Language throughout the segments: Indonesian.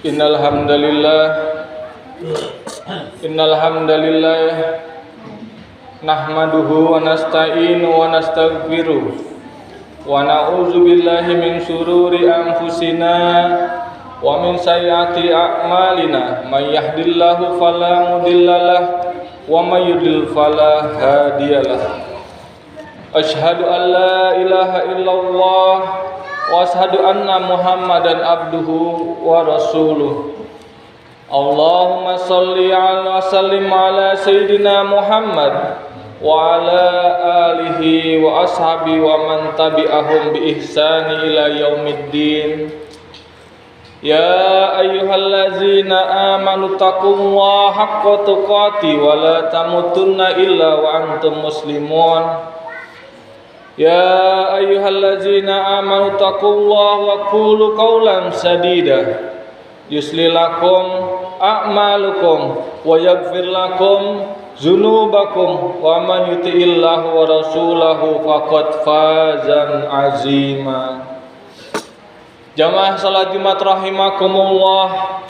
Innal hamdalillah nahmaduhu wa nasta'inu wa nastaghfiruh wa na'udzu billahi min shururi anfusina wa min sayyiati a'malina may yahdihillahu fala mudhillalah wa may yudlil fala hadiyalah. Asyhadu an la ilaha illallah wa asyhadu anna Muhammadan abduhu wa rasuluh. Allahumma shalli ala sallim ala sayyidina Muhammad wa ala alihi wa ashabi wa man tabi'ahum bi ihsani ila yaumiddin. Ya ayyuhallazina amanu taqullaha haqqa tuqatih wa la tamutunna illa wa antum muslimun. Ya ayyuhallazina amanu taqullaha wa qulu qawlan sadida yuslih lakum a'malukum wa yaghfir lakum dzunubakum wa man yuti'illahu wa rasulahu faqad fazan azima. Jamaah salat Jumat rahimakumullah,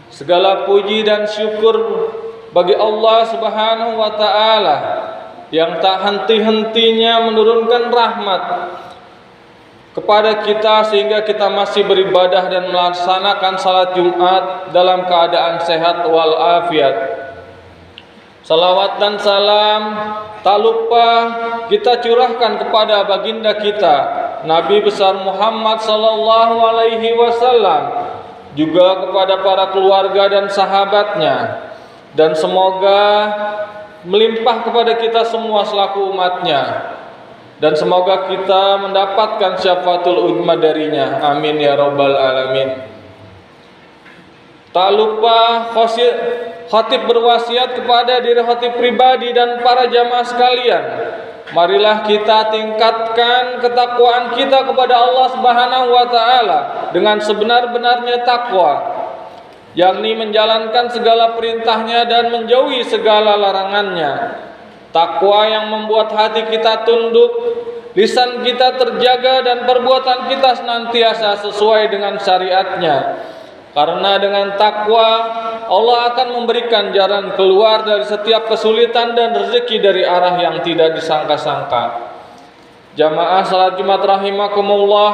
segala puji dan syukur bagi Allah Subhanahu wa taala yang tak henti-hentinya menurunkan rahmat kepada kita sehingga kita masih beribadah dan melaksanakan salat Jumat dalam keadaan sehat walafiat. Salawat dan salam tak lupa kita curahkan kepada baginda kita Nabi besar Muhammad sallallahu alaihi wasallam, juga kepada para keluarga dan sahabatnya, dan semoga melimpah kepada kita semua selaku umatnya, dan semoga kita mendapatkan syafaatul uzma darinya. Amin ya rabbal alamin. Tak lupa khatib berwasiat kepada diri khatib pribadi dan para jamaah sekalian, marilah kita tingkatkan ketakwaan kita kepada Allah Subhanahu wa taala dengan sebenar-benarnya takwa, yakni menjalankan segala perintahnya dan menjauhi segala larangannya. Takwa yang membuat hati kita tunduk, lisan kita terjaga, dan perbuatan kita senantiasa sesuai dengan syariatnya. Karena dengan takwa Allah akan memberikan jalan keluar dari setiap kesulitan dan rezeki dari arah yang tidak disangka-sangka. Jamaah salat Jumat rahimakumullah,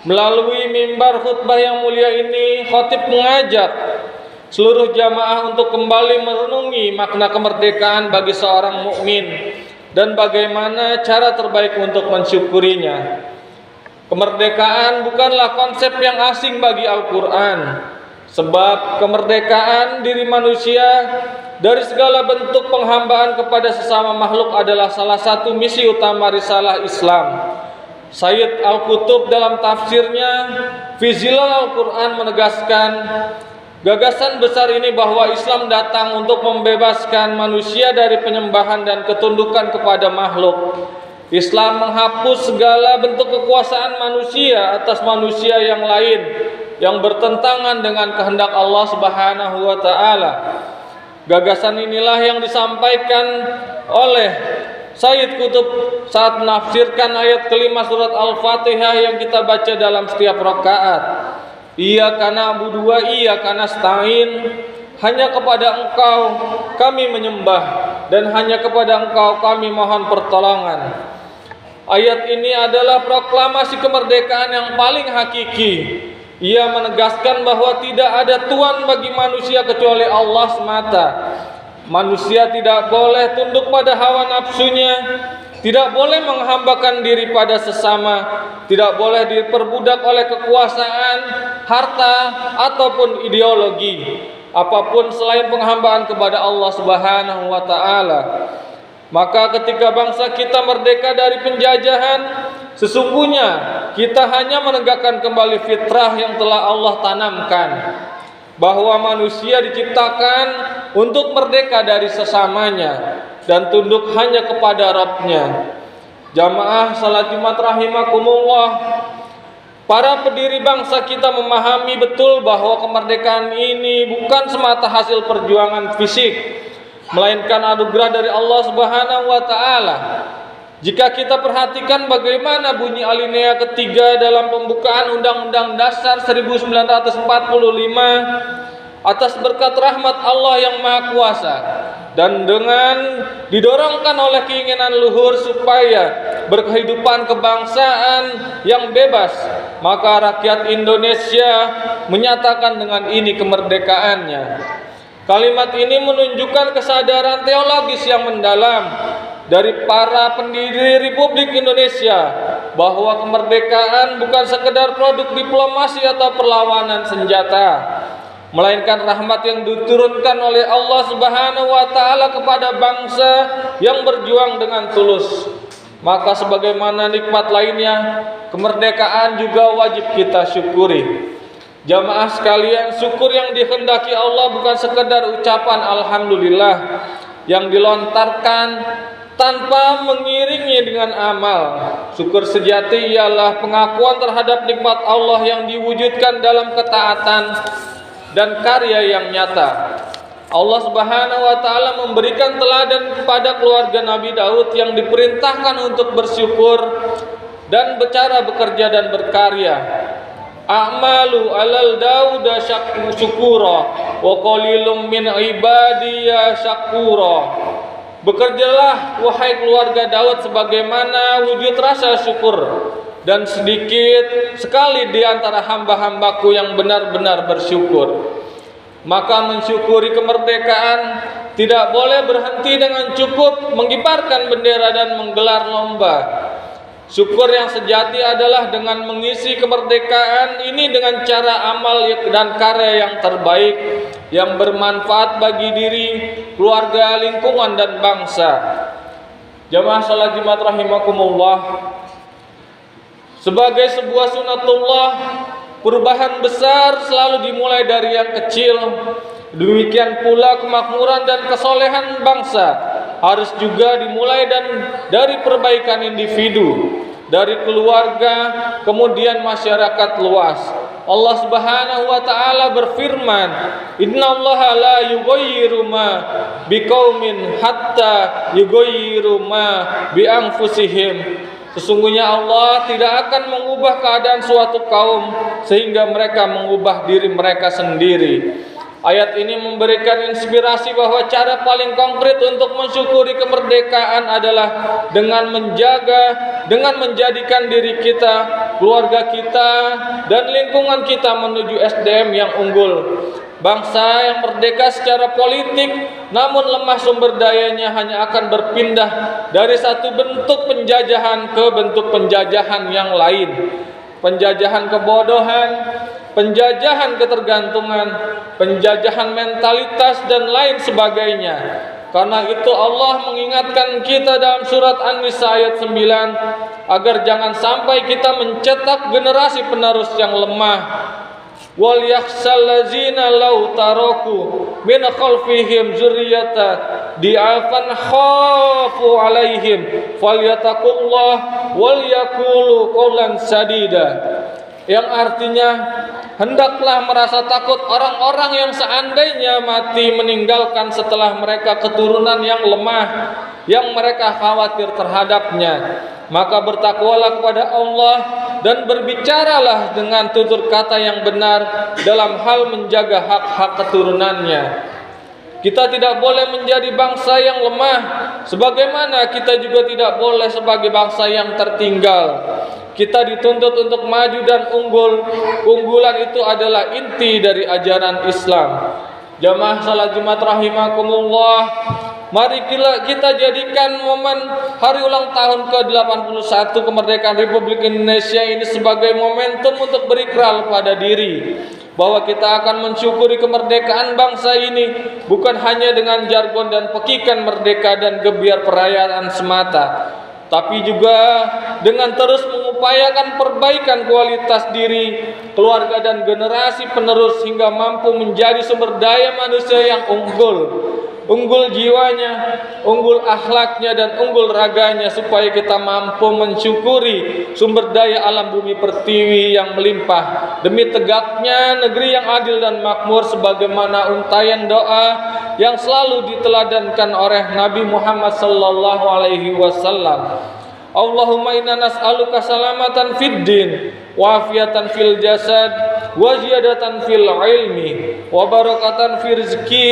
melalui mimbar khutbah yang mulia ini, khatib mengajak seluruh jamaah untuk kembali merenungi makna kemerdekaan bagi seorang mukmin dan bagaimana cara terbaik untuk mensyukurinya. Kemerdekaan bukanlah konsep yang asing bagi Al-Quran, sebab kemerdekaan diri manusia dari segala bentuk penghambaan kepada sesama makhluk adalah salah satu misi utama risalah Islam. Sayyid Al-Qutub dalam tafsirnya Fi Zilal Al-Quran menegaskan gagasan besar ini bahwa Islam datang untuk membebaskan manusia dari penyembahan dan ketundukan kepada makhluk. Islam menghapus segala bentuk kekuasaan manusia atas manusia yang lain yang bertentangan dengan kehendak Allah Subhanahu wa taala. Gagasan inilah yang disampaikan oleh Sayyid Qutb saat menafsirkan ayat kelima surat Al-Fatihah yang kita baca dalam setiap rakaat. Iyyaka na'budu wa iyyaka nasta'in. Hanya kepada Engkau kami menyembah dan hanya kepada Engkau kami mohon pertolongan. Ayat ini adalah proklamasi kemerdekaan yang paling hakiki. Ia menegaskan bahwa tidak ada tuan bagi manusia kecuali Allah semata. Manusia tidak boleh tunduk pada hawa nafsunya, tidak boleh menghambakan diri pada sesama, tidak boleh diperbudak oleh kekuasaan, harta, ataupun ideologi apapun selain penghambaan kepada Allah Subhanahu wa taala. Maka ketika bangsa kita merdeka dari penjajahan, sesungguhnya kita hanya menegakkan kembali fitrah yang telah Allah tanamkan, bahwa manusia diciptakan untuk merdeka dari sesamanya dan tunduk hanya kepada Rabb-Nya. Jamaah salat Jumat rahimakumullah, para pendiri bangsa kita memahami betul bahwa kemerdekaan ini bukan semata hasil perjuangan fisik, melainkan anugerah dari Allah Subhanahu wa taala. Jika kita perhatikan bagaimana bunyi alinea ketiga dalam pembukaan Undang-Undang Dasar 1945, atas berkat rahmat Allah yang Maha Kuasa dan dengan didorongkan oleh keinginan luhur supaya berkehidupan kebangsaan yang bebas, maka rakyat Indonesia menyatakan dengan ini kemerdekaannya. Kalimat ini menunjukkan kesadaran teologis yang mendalam dari para pendiri Republik Indonesia bahwa kemerdekaan bukan sekedar produk diplomasi atau perlawanan senjata, melainkan rahmat yang diturunkan oleh Allah Subhanahu wa taala kepada bangsa yang berjuang dengan tulus. Maka sebagaimana nikmat lainnya, kemerdekaan juga wajib kita syukuri. Jamaah sekalian, syukur yang dikehendaki Allah bukan sekedar ucapan alhamdulillah yang dilontarkan tanpa mengiringi dengan amal. Syukur sejati ialah pengakuan terhadap nikmat Allah yang diwujudkan dalam ketaatan dan karya yang nyata. Allah Subhanahu wa taala memberikan teladan kepada keluarga Nabi Daud yang diperintahkan untuk bersyukur dan bekerja dan berkarya. A'malu alal Dauda syukura wa qalilum min ibadiya syakura. Bekerjalah wahai keluarga Daud sebagaimana wujud rasa syukur, dan sedikit sekali di antara hamba-hambaku yang benar-benar bersyukur. Maka mensyukuri kemerdekaan tidak boleh berhenti dengan cukup mengibarkan bendera dan menggelar lomba. Syukur yang sejati adalah dengan mengisi kemerdekaan ini dengan cara amal dan karya yang terbaik, yang bermanfaat bagi diri, keluarga, lingkungan, dan bangsa. Jamaah salat Jumat rahimakumullah, sebagai sebuah sunatullah, perubahan besar selalu dimulai dari yang kecil. Demikian pula kemakmuran dan kesolehan bangsa harus juga dimulai dari perbaikan individu, dari keluarga, kemudian masyarakat luas. Allah Subhanahu wa taala berfirman, "Innallaha la yughayyiru ma biqaumin hatta yughayyiru ma bi anfusihim." Sesungguhnya Allah tidak akan mengubah keadaan suatu kaum sehingga mereka mengubah diri mereka sendiri. Ayat ini memberikan inspirasi bahwa cara paling konkret untuk mensyukuri kemerdekaan adalah dengan menjadikan diri kita, keluarga kita, dan lingkungan kita menuju SDM yang unggul. Bangsa yang merdeka secara politik namun lemah sumber dayanya hanya akan berpindah dari satu bentuk penjajahan ke bentuk penjajahan yang lain. Penjajahan kebodohan, penjajahan ketergantungan, penjajahan mentalitas, dan lain sebagainya. Karena itu Allah mengingatkan kita dalam surat An-Nisa ayat 9 agar jangan sampai kita mencetak generasi penerus yang lemah. Wal yakhshal ladzina law taraku min khalfihim dzurriyyatan di'afan khafu alaihim falyataqullah wal yaqulu qawlan sadida. Yang artinya, hendaklah merasa takut orang-orang yang seandainya mati meninggalkan setelah mereka keturunan yang lemah, yang mereka khawatir terhadapnya. Maka bertakwalah kepada Allah dan berbicaralah dengan tutur kata yang benar dalam hal menjaga hak-hak keturunannya. Kita tidak boleh menjadi bangsa yang lemah, sebagaimana kita juga tidak boleh sebagai bangsa yang tertinggal. Kita dituntut untuk maju dan unggul. Keunggulan itu adalah inti dari ajaran Islam. Jamaah salat Jumat rahimakumullah, mari kita jadikan momen hari ulang tahun ke-81 kemerdekaan Republik Indonesia ini sebagai momentum untuk berikrar pada diri bahwa kita akan mensyukuri kemerdekaan bangsa ini bukan hanya dengan jargon dan pekikan merdeka dan gebiar perayaan semata, tapi juga dengan terus mengupayakan perbaikan kualitas diri, keluarga, dan generasi penerus hingga mampu menjadi sumber daya manusia yang unggul jiwanya, unggul akhlaknya, dan unggul raganya, supaya kita mampu mensyukuri sumber daya alam bumi pertiwi yang melimpah demi tegaknya negeri yang adil dan makmur, sebagaimana untayan doa yang selalu diteladankan oleh Nabi Muhammad sallallahu alaihi wasallam. Allahumma inna nas'aluka salamatan fid din wa afiatan fil jasad wa ziyadatan fil ilmi wa barakatan fi rizki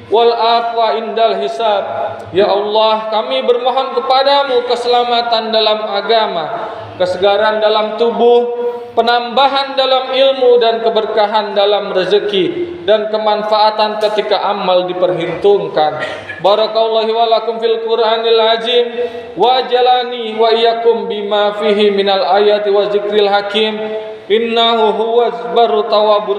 wal afwa indal hisab. Ya Allah, kami bermohon kepadamu keselamatan dalam agama, kesegaran dalam tubuh, penambahan dalam ilmu dan keberkahan dalam rezeki dan kemanfaatan ketika amal diperhitungkan. Barakallahu wa lakum fil Qur'anil azim wa jalani wa iyyakum bima fihi minal ayati wa zikril hakim. Innahu huwaz barru tawwabur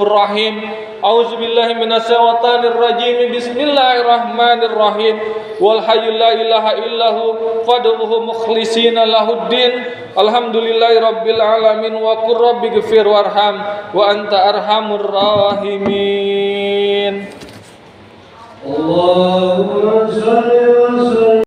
rahim. A'udzubillahi minasyaitonir rajim. Bismillahirrahmanirrahim. Wal hayyul la ilaha illahu fad'uhu mukhlishina lahuddin. Alhamdulillahi rabbil alamin wa qur rabbighfir warham wa anta arhamur rahimin.